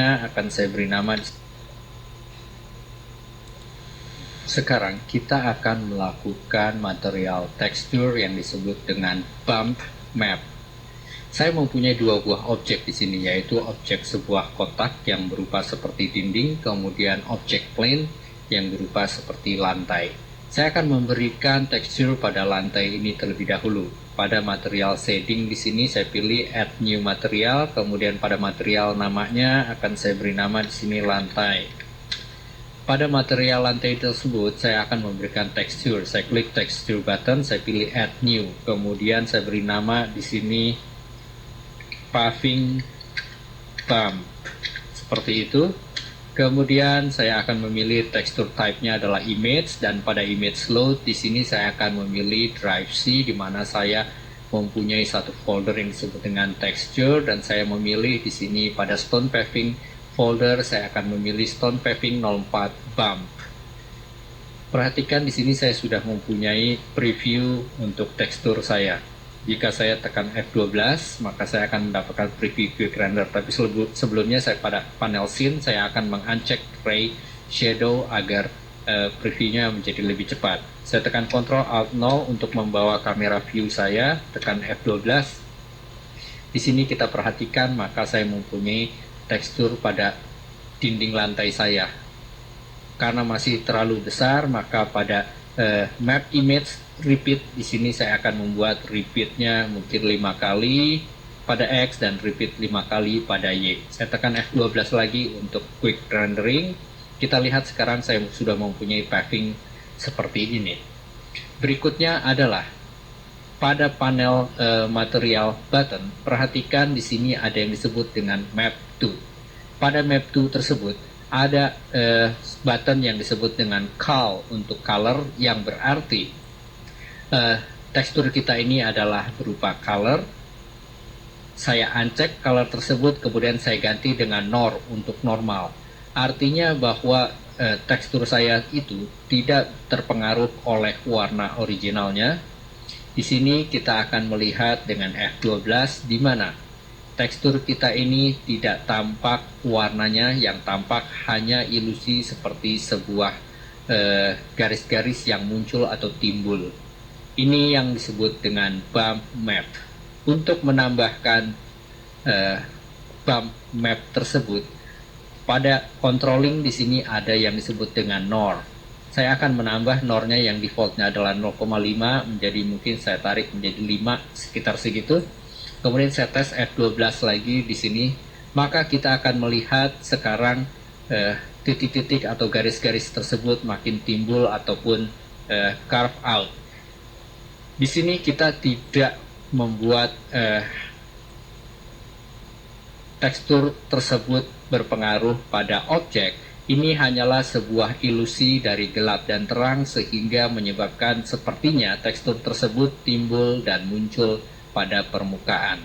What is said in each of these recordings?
akan saya beri nama. Sekarang kita akan melakukan material tekstur yang disebut dengan bump map. Saya mempunyai dua buah objek di sini, yaitu objek sebuah kotak yang berupa seperti dinding, kemudian objek plane yang berupa seperti lantai. Saya akan memberikan tekstur pada lantai ini terlebih dahulu. Pada material shading di sini saya pilih add new material, kemudian pada material namanya akan saya beri nama di sini lantai. Pada material lantai tersebut saya akan memberikan tekstur. Saya klik texture button, saya pilih add new, kemudian saya beri nama di sini paving bump. Seperti itu. Kemudian saya akan memilih tekstur type-nya adalah image, dan pada image load di sini saya akan memilih drive C, di mana saya mempunyai satu folder yang disebut dengan texture, dan saya memilih di sini pada stone paving folder saya akan memilih stone paving 04 bump. Perhatikan di sini saya sudah mempunyai preview untuk tekstur saya. Jika saya tekan F12, maka saya akan mendapatkan preview quick render. Tapi sebelumnya saya pada panel scene saya akan menguncheck ray shadow agar previewnya menjadi lebih cepat. Saya tekan Ctrl Alt 0 untuk membawa kamera view saya, tekan F12. Di sini kita perhatikan maka saya mempunyai tekstur pada dinding lantai saya. Karena masih terlalu besar, maka pada map image repeat di sini saya akan membuat repeatnya mungkin 5 kali pada X dan repeat 5 kali pada Y. Saya tekan F12 lagi untuk quick rendering. Kita lihat sekarang saya sudah mempunyai paving seperti ini. Berikutnya adalah pada panel material button, perhatikan di sini ada yang disebut dengan map to. Pada map to tersebut ada button yang disebut dengan cal untuk color, yang berarti tekstur kita ini adalah berupa color. Saya uncheck color tersebut, kemudian saya ganti dengan nor untuk normal. Artinya bahwa tekstur saya itu tidak terpengaruh oleh warna originalnya. Di sini kita akan melihat dengan F12 di mana tekstur kita ini tidak tampak warnanya, yang tampak hanya ilusi seperti sebuah garis-garis yang muncul atau timbul. Ini yang disebut dengan bump map. Untuk menambahkan bump map tersebut, pada controlling di sini ada yang disebut dengan nor. Saya akan menambah nornya yang defaultnya adalah 0,5 menjadi, mungkin saya tarik menjadi 5, sekitar segitu. Kemudian saya tes F12 lagi di sini, maka kita akan melihat sekarang titik-titik atau garis-garis tersebut makin timbul ataupun carve out. Di sini kita tidak membuat tekstur tersebut berpengaruh pada objek. Ini hanyalah sebuah ilusi dari gelap dan terang sehingga menyebabkan sepertinya tekstur tersebut timbul dan muncul pada permukaan.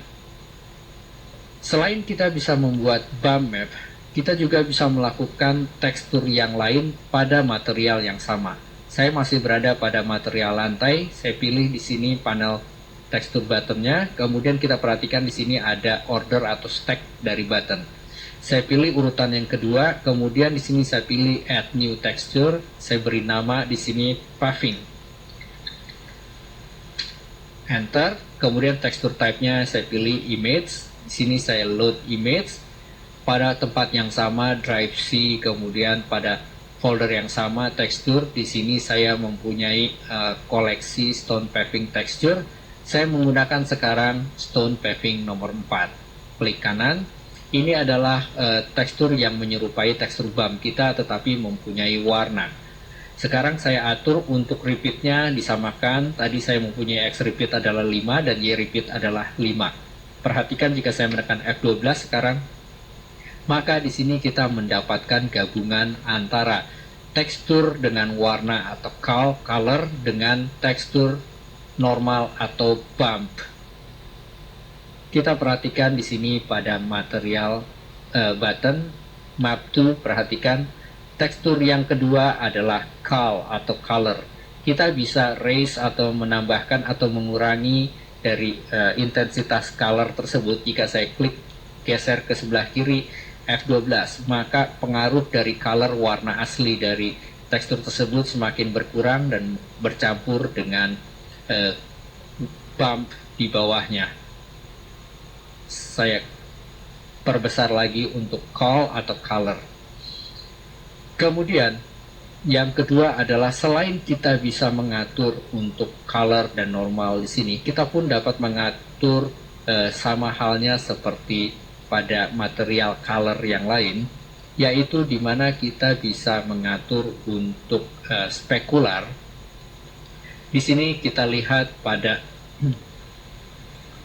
Selain kita bisa membuat bump map, kita juga bisa melakukan tekstur yang lain pada material yang sama. Saya masih berada pada material lantai, saya pilih di sini panel tekstur buttonnya, kemudian kita perhatikan di sini ada order atau stack dari button. Saya pilih urutan yang kedua, kemudian di sini saya pilih add new texture, saya beri nama di sini paving. Enter, kemudian tekstur type-nya saya pilih image, di sini saya load image. Pada tempat yang sama drive C, kemudian pada folder yang sama tekstur, di sini saya mempunyai koleksi stone paving texture. Saya menggunakan sekarang stone paving nomor 4. Klik kanan. Ini adalah tekstur yang menyerupai tekstur bump kita tetapi mempunyai warna. Sekarang saya atur untuk repeatnya disamakan. Tadi saya mempunyai X repeat adalah 5 dan Y repeat adalah 5. Perhatikan jika saya menekan F12 sekarang, maka di sini kita mendapatkan gabungan antara tekstur dengan warna atau color dengan tekstur normal atau bump. Kita perhatikan di sini pada material button map to, perhatikan tekstur yang kedua adalah cal atau color. Kita bisa raise atau menambahkan atau mengurangi dari intensitas color tersebut. Jika saya klik geser ke sebelah kiri, F12, maka pengaruh dari color warna asli dari tekstur tersebut semakin berkurang dan bercampur dengan bump di bawahnya. Saya perbesar lagi untuk call atau color. Kemudian yang kedua adalah selain kita bisa mengatur untuk color dan normal di sini, kita pun dapat mengatur sama halnya seperti pada material color yang lain, yaitu di mana kita bisa mengatur untuk spekular. Di sini kita lihat pada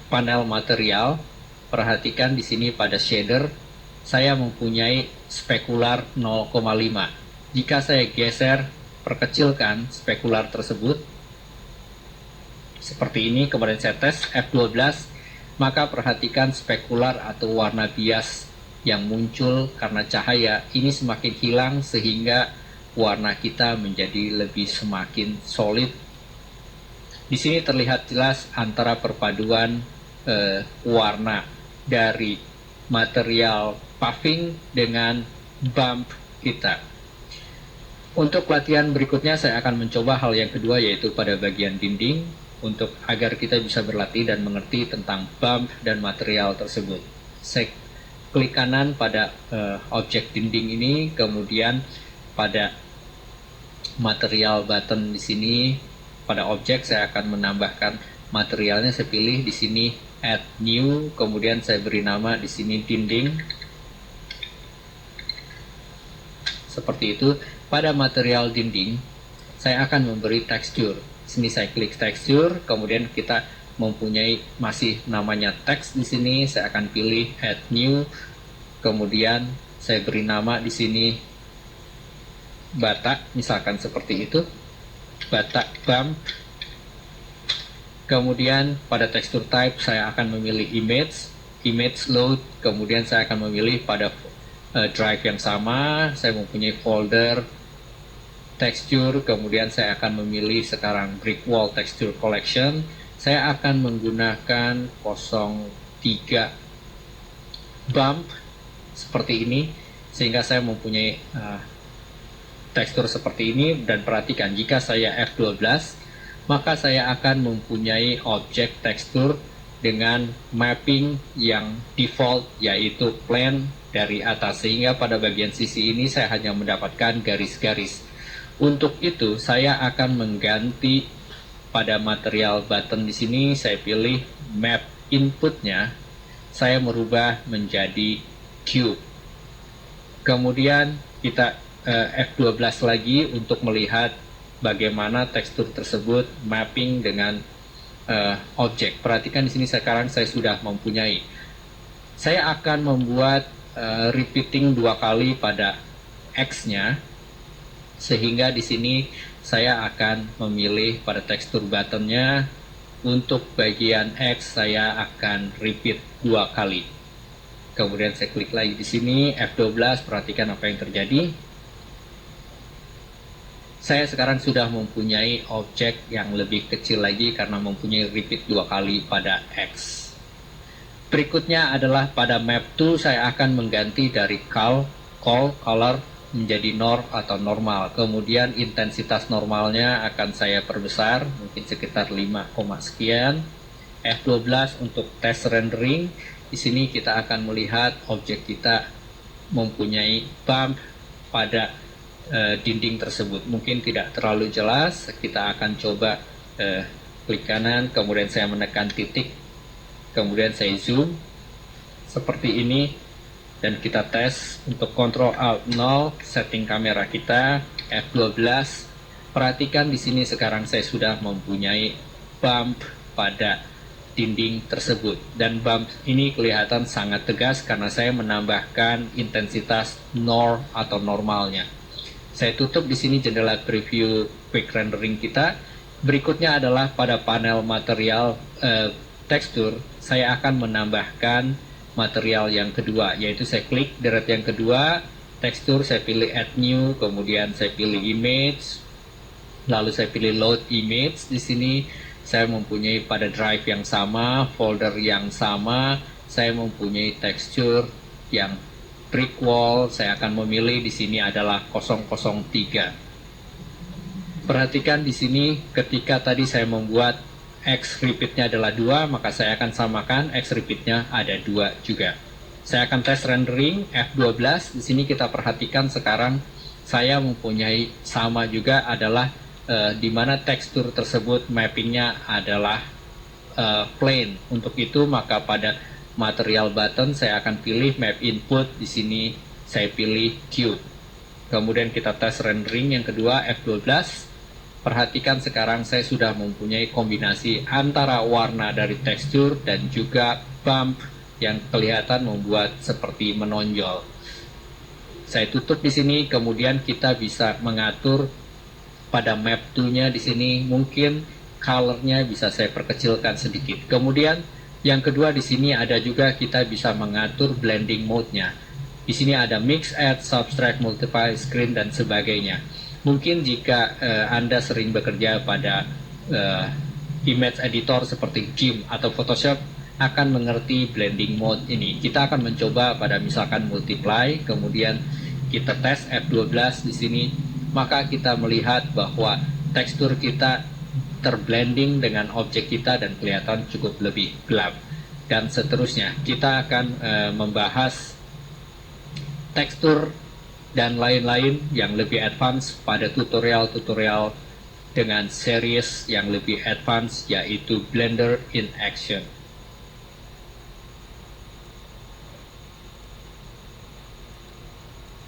panel material. Perhatikan di sini pada shader, saya mempunyai spekular 0,5. Jika saya geser, perkecilkan spekular tersebut, seperti ini, kemudian saya tes F12, maka perhatikan spekular atau warna bias yang muncul karena cahaya ini semakin hilang sehingga warna kita menjadi lebih semakin solid. Di sini terlihat jelas antara perpaduan warna dari material paving dengan bump kita. Untuk latihan berikutnya saya akan mencoba hal yang kedua, yaitu pada bagian dinding, untuk agar kita bisa berlatih dan mengerti tentang bump dan material tersebut. Saya klik kanan pada objek dinding ini, kemudian pada material button di sini, pada objek saya akan menambahkan materialnya. Saya pilih di sini add new, kemudian saya beri nama di sini dinding. Seperti itu. Pada material dinding, saya akan memberi tekstur. Sini saya klik tekstur, kemudian kita mempunyai masih namanya teks di sini. Saya akan pilih add new, kemudian saya beri nama di sini batak, misalkan seperti itu, batak bump. Kemudian pada tekstur type saya akan memilih image load, kemudian saya akan memilih pada drive yang sama. Saya mempunyai folder texture, kemudian saya akan memilih sekarang brick wall texture collection. Saya akan menggunakan 03 bump seperti ini, sehingga saya mempunyai tekstur seperti ini. Dan perhatikan, jika saya F12, maka saya akan mempunyai objek tekstur dengan mapping yang default, yaitu plane dari atas, sehingga pada bagian sisi ini saya hanya mendapatkan garis-garis. Untuk itu saya akan mengganti pada material button di sini. Saya pilih map inputnya, saya merubah menjadi cube. Kemudian kita F12 lagi untuk melihat bagaimana tekstur tersebut mapping dengan objek. Perhatikan di sini sekarang saya sudah mempunyai. Saya akan membuat repeating 2 kali pada X-nya, sehingga di sini saya akan memilih pada tekstur buttonnya, untuk bagian X saya akan repeat 2 kali. Kemudian saya klik lagi di sini F12, perhatikan apa yang terjadi. Saya sekarang sudah mempunyai objek yang lebih kecil lagi karena mempunyai repeat 2 kali pada X. Berikutnya adalah pada map tool, saya akan mengganti dari call color menjadi norm atau normal. Kemudian intensitas normalnya akan saya perbesar, mungkin sekitar 5, sekian. F12 untuk test rendering. Di sini kita akan melihat objek kita mempunyai bump pada dinding tersebut. Mungkin tidak terlalu jelas. Kita akan coba klik kanan, kemudian saya menekan titik, kemudian saya zoom seperti ini. Dan kita tes untuk Ctrl Alt 0, setting kamera kita F12. Perhatikan di sini sekarang saya sudah mempunyai bump pada dinding tersebut, dan bump ini kelihatan sangat tegas karena saya menambahkan intensitas norm atau normalnya. Saya tutup di sini jendela preview quick rendering kita. Berikutnya adalah pada panel material tekstur, saya akan menambahkan material yang kedua, yaitu saya klik deret yang kedua, tekstur, saya pilih add new, kemudian saya pilih image, lalu saya pilih load image. Di sini saya mempunyai pada drive yang sama, folder yang sama, saya mempunyai tekstur yang brick wall, saya akan memilih di sini adalah 003. Perhatikan di sini ketika tadi saya membuat X repeatnya adalah 2, maka saya akan samakan X repeatnya ada 2 juga. Saya akan tes rendering F12. Di sini kita perhatikan sekarang saya mempunyai sama juga adalah di mana tekstur tersebut mappingnya adalah plane. Untuk itu maka pada material button saya akan pilih map input. Di sini saya pilih cube. Kemudian kita tes rendering yang kedua F12. Perhatikan sekarang saya sudah mempunyai kombinasi antara warna dari tekstur dan juga bump yang kelihatan membuat seperti menonjol. Saya tutup di sini, kemudian kita bisa mengatur pada map tool-nya di sini, mungkin color-nya bisa saya perkecilkan sedikit. Kemudian yang kedua di sini ada juga kita bisa mengatur blending mode-nya. Di sini ada mix, add, subtract, multiply, screen dan sebagainya. Mungkin jika Anda sering bekerja pada image editor seperti GIMP atau Photoshop akan mengerti blending mode ini. Kita akan mencoba pada misalkan multiply, kemudian kita tes F12 di sini, maka kita melihat bahwa tekstur kita terblending dengan objek kita dan kelihatan cukup lebih gelap. Dan seterusnya, kita akan membahas tekstur dan lain-lain yang lebih advance pada tutorial-tutorial dengan series yang lebih advance, yaitu Blender in Action.